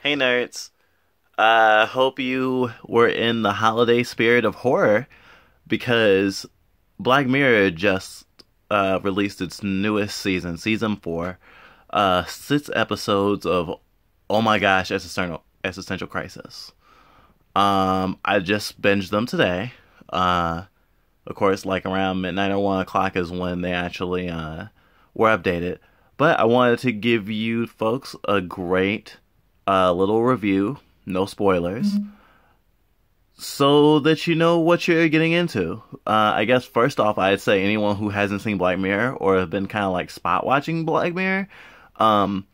Hey nerds. Hope you were in the holiday spirit of horror because Black Mirror just released its newest season, season 4. 6 episodes of oh my gosh, existential crisis. I just binged them today. Of course, like around midnight or 1 o'clock is when they actually were updated. But I wanted to give you folks a great little review, no spoilers, so that you know what you're getting into. I guess first off, I'd say anyone who hasn't seen Black Mirror or have been kind of like spot watching Black Mirror, um,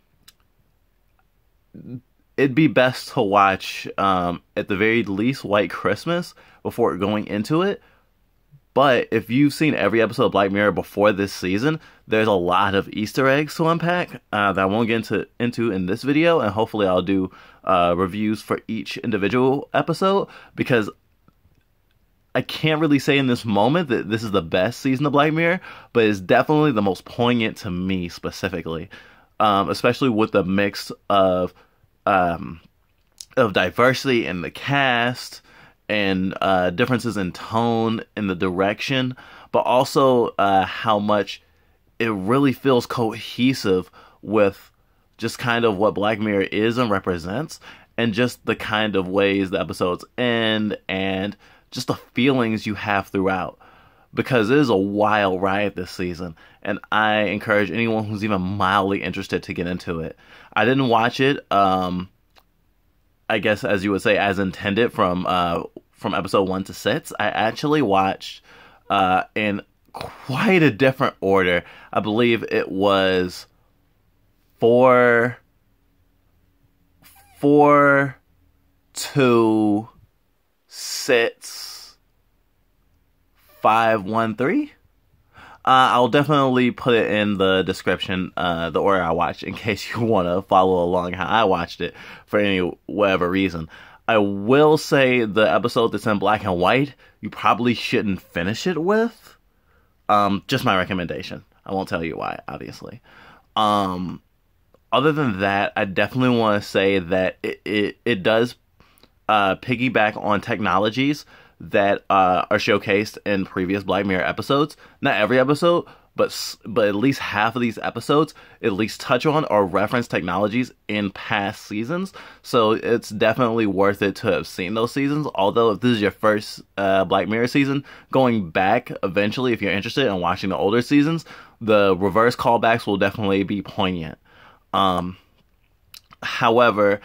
it'd be best to watch at the very least White Christmas before going into it. But if you've seen every episode of Black Mirror before this season, there's a lot of Easter eggs to unpack that I won't get into in this video, and hopefully I'll do reviews for each individual episode, because I can't really say in this moment that this is the best season of Black Mirror, but it's definitely the most poignant to me specifically, especially with the mix of diversity in the cast and differences in tone and the direction, but also how much it really feels cohesive with just kind of what Black Mirror is and represents, and just the kind of ways the episodes end and just the feelings you have throughout. Because it is a wild ride this season, and I encourage anyone who's even mildly interested to get into it. I didn't watch it, I guess as you would say, as intended from episode 1 to 6. I actually watched in quite a different order. I believe it was 4, 2, 6, 5, 1, 3. I'll definitely put it in the description, the order I watched, in case you want to follow along how I watched it for any whatever reason. I will say the episode that's in black and white, you probably shouldn't finish it with. Just my recommendation. I won't tell you why, obviously. Other than that, I definitely want to say that it does piggyback on technologies that are showcased in previous Black Mirror episodes. Not every episode, but at least half of these episodes at least touch on or reference technologies in past seasons. So it's definitely worth it to have seen those seasons. Although if this is your first Black Mirror season, going back eventually, if you're interested in watching the older seasons, the reverse callbacks will definitely be poignant. However,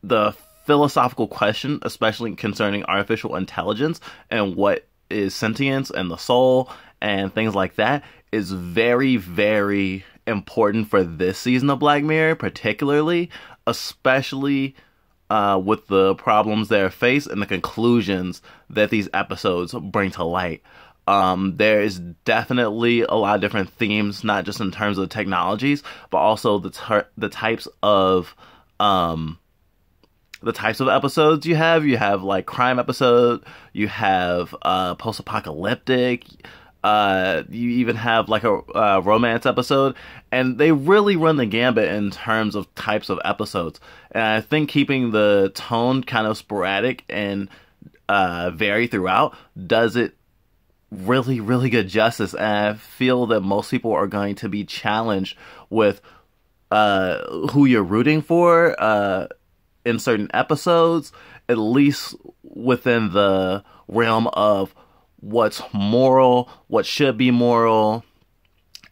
the philosophical question, especially concerning artificial intelligence and what is sentience and the soul and things like that, is very, very important for this season of Black Mirror, particularly, especially with the problems they're faced and the conclusions that these episodes bring to light. There is definitely a lot of different themes, not just in terms of the technologies, but also the types of episodes you have. You have like crime episode, you have post-apocalyptic, you even have like a romance episode, and they really run the gambit in terms of types of episodes. And I think keeping the tone kind of sporadic and vary throughout does it really, really good justice. And I feel that most people are going to be challenged with who you're rooting for in certain episodes, at least within the realm of what's moral, what should be moral,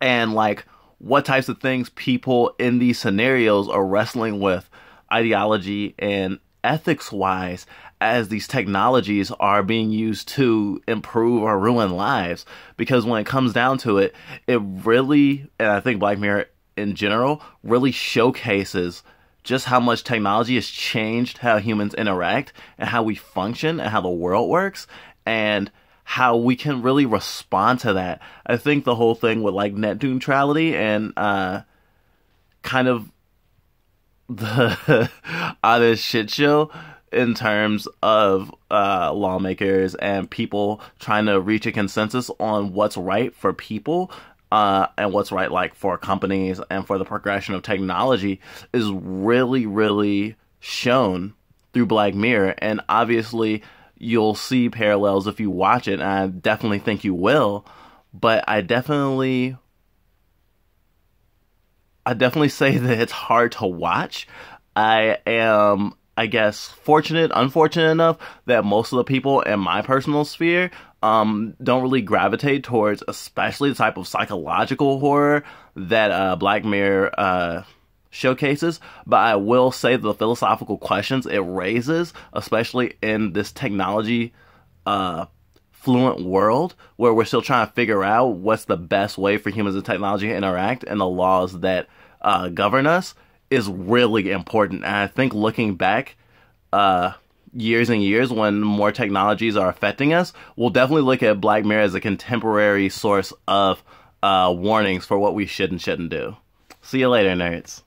and like what types of things people in these scenarios are wrestling with ideology and ethics wise, as these technologies are being used to improve or ruin lives. Because when it comes down to it, it really, and I think Black Mirror in general, really showcases just how much technology has changed how humans interact and how we function and how the world works, and how we can really respond to that. I think the whole thing with like net neutrality and kind of the honest shit show in terms of lawmakers and people trying to reach a consensus on what's right for people, and what's right like for companies and for the progression of technology, is really, really shown through Black Mirror, and obviously you'll see parallels if you watch it, and I definitely think you will, but I definitely say that it's hard to watch. I am, I guess, unfortunate enough that most of the people in my personal sphere don't really gravitate towards, especially the type of psychological horror that Black Mirror showcases. But I will say the philosophical questions it raises, especially in this technology fluent world where we're still trying to figure out what's the best way for humans and technology to interact and the laws that govern us, is really important. And I think looking back years and years when more technologies are affecting us, we'll definitely look at Black Mirror as a contemporary source of warnings for what we should and shouldn't do. See you later, nerds.